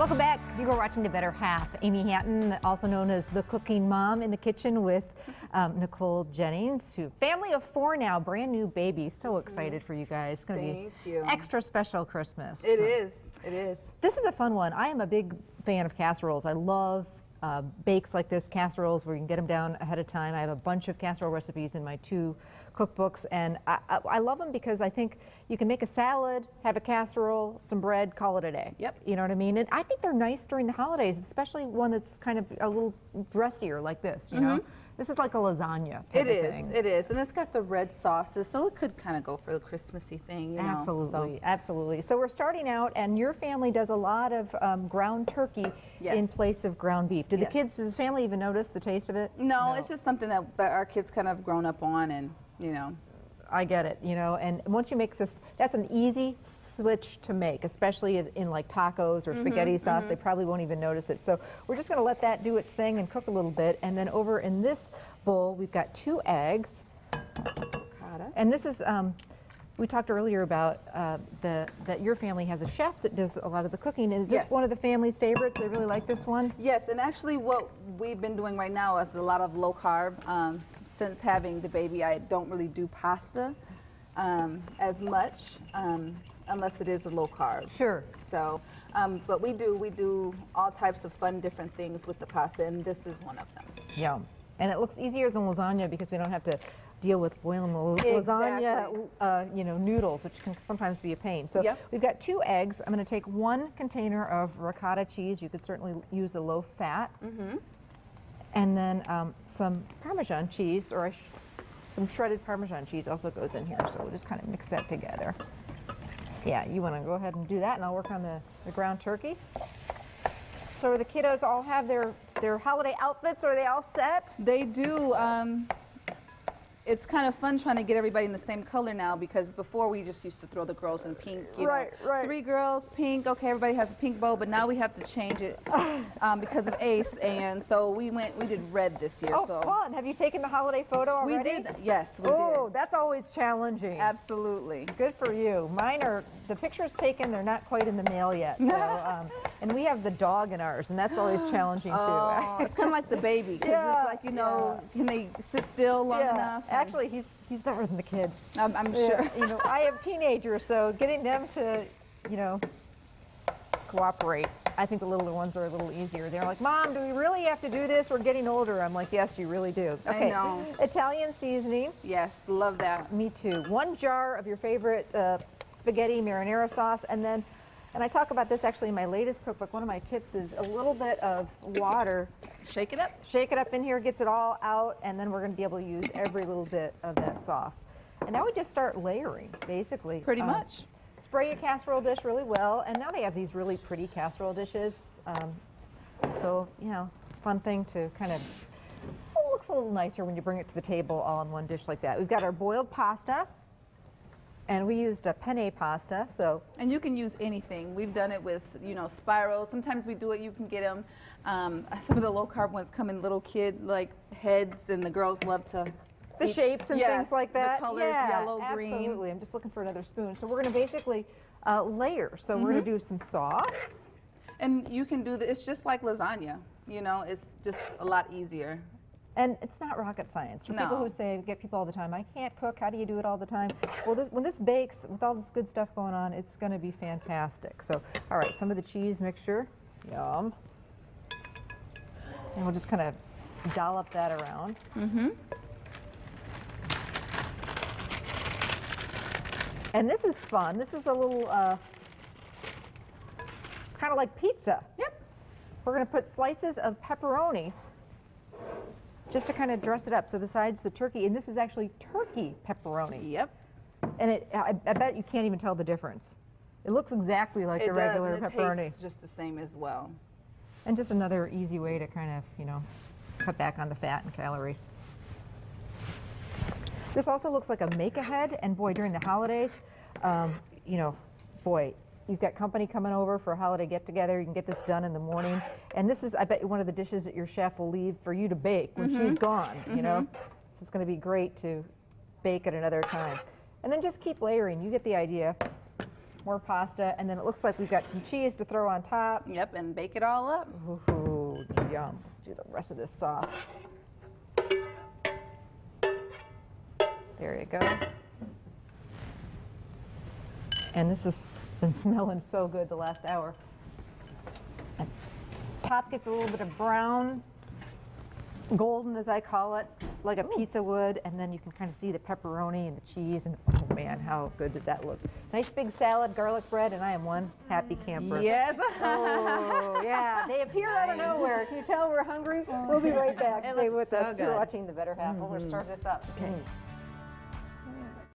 Welcome back. You are watching The Better Half. Amy Hatton, also known as the cooking mom in the kitchen with Nicole Jennings, who family of 4 now, brand new baby. So excited for you guys. It's going to be extra special Christmas. It is. It is. This is a fun one. I am a big fan of casseroles. I love bakes like this, casseroles where you can get them down ahead of time. I have a bunch of casserole recipes in my 2 cookbooks, and I love them because I think you can make a salad, have a casserole, some bread, call it a day. Yep. You know what I mean? And I think they're nice during the holidays, especially one that's kind of a little dressier like this, you know? This is like a lasagna type of thing. It is, and it's got the red sauces, so it could kind of go for the Christmassy thing, you know. Absolutely, absolutely. So we're starting out, and your family does a lot of ground turkey in place of ground beef. Did the kids, does the family even notice the taste of it? No, it's just something that our kids kind of grown up on, and, you know. I get it, you know, and once you make this, that's an easy switch to make, especially in like tacos or spaghetti sauce. They probably won't even notice it. So we're just going to let that do its thing and cook a little bit. And then over in this bowl, we've got 2 eggs. And this is, we talked earlier about that your family has a chef that does a lot of the cooking. Is this one of the family's favorites? They really like this one? Yes, and actually what we've been doing right now is a lot of low carb. Since having the baby, I don't really do pasta as much, unless it is a low carb. Sure. So, but we do all types of fun, different things with the pasta, and this is one of them. Yum. And it looks easier than lasagna because we don't have to deal with boiling lasagna, you know, noodles, which can sometimes be a pain. So we've got 2 eggs. I'm going to take 1 container of ricotta cheese. You could certainly use the low fat. And then some Parmesan cheese, or some shredded Parmesan cheese also goes in here. So we'll just kind of mix that together. Yeah, you want to go ahead and do that, and I'll work on the ground turkey. So the kiddos all have their holiday outfits? Are they all set? They do. It's kind of fun trying to get everybody in the same color now, because before we just used to throw the girls in pink. You know, 3 girls, pink. Okay, everybody has a pink bow, but now we have to change it because of Ace, and so we did red this year. Oh, fun! Have you taken the holiday photo already? We did. Yes, we did. Oh, that's always challenging. Absolutely. Good for you. Mine are the pictures taken. They're not quite in the mail yet. So, and we have the dog in ours, and that's always challenging too. Oh, it's kind of like the baby. It's like, you know, can they sit still long enough? Actually, he's better than the kids. I'm sure. You know, I have teenagers, so getting them to, you know, cooperate. I think the littler ones are a little easier. They're like, Mom, do we really have to do this? We're getting older. I'm like, yes, you really do. Okay. I know. Italian seasoning. Yes, love that. Me too. 1 jar of your favorite spaghetti marinara sauce, and then, and I talk about this actually in my latest cookbook. One of my tips is a little bit of water. Shake it up. Shake it up in here, gets it all out, and then we're going to be able to use every little bit of that sauce. And now we just start layering, basically. Pretty much. Spray your casserole dish really well, and now they have these really pretty casserole dishes. So, you know, fun thing to kind of, it looks a little nicer when you bring it to the table all in one dish like that. We've got our boiled pasta. And we used a penne pasta, so. And you can use anything. We've done it with, you know, spirals. Sometimes we do it, you can get them. Some of the low carb ones come in little kid like heads, and the girls love to. The shapes and things like that. The colors, yellow, green. Absolutely. I'm just looking for another spoon. So we're going to basically layer. So we're going to do some sauce. And you can do it's just like lasagna. You know, it's just a lot easier. And it's not rocket science. For people who say, get people all the time, I can't cook, how do you do it all the time? Well, when this bakes, with all this good stuff going on, it's going to be fantastic. So, all right, some of the cheese mixture, yum. And we'll just kind of dollop that around. And this is fun. This is a little, kind of like pizza. Yep. We're going to put slices of pepperoni just to kind of dress it up. So besides the turkey, and this is actually turkey pepperoni. Yep. And I bet you can't even tell the difference. It looks exactly like the regular pepperoni. It tastes just the same as well. And just another easy way to kind of, you know, cut back on the fat and calories. This also looks like a make-ahead, and boy, during the holidays, you know, boy, you've got company coming over for a holiday get-together. You can get this done in the morning. And this is, I bet, one of the dishes that your chef will leave for you to bake when she's gone, you know. It's going to be great to bake at another time. And then just keep layering. You get the idea. more pasta, and then it looks like we've got some cheese to throw on top. Yep, and bake it all up. Ooh, yum. Let's do the rest of this sauce. There you go. And this has been smelling so good the last hour. And top gets a little bit of brown, golden as I call it, like a pizza would, and then you can kind of see the pepperoni and the cheese, and oh man, how good does that look. Nice big salad, garlic bread, and I am one happy camper. Yes. Oh, yeah, they appear out of nowhere. Can you tell we're hungry? We'll be right back. Stay with us. You're watching The Better Half. We'll serve this up. Okay.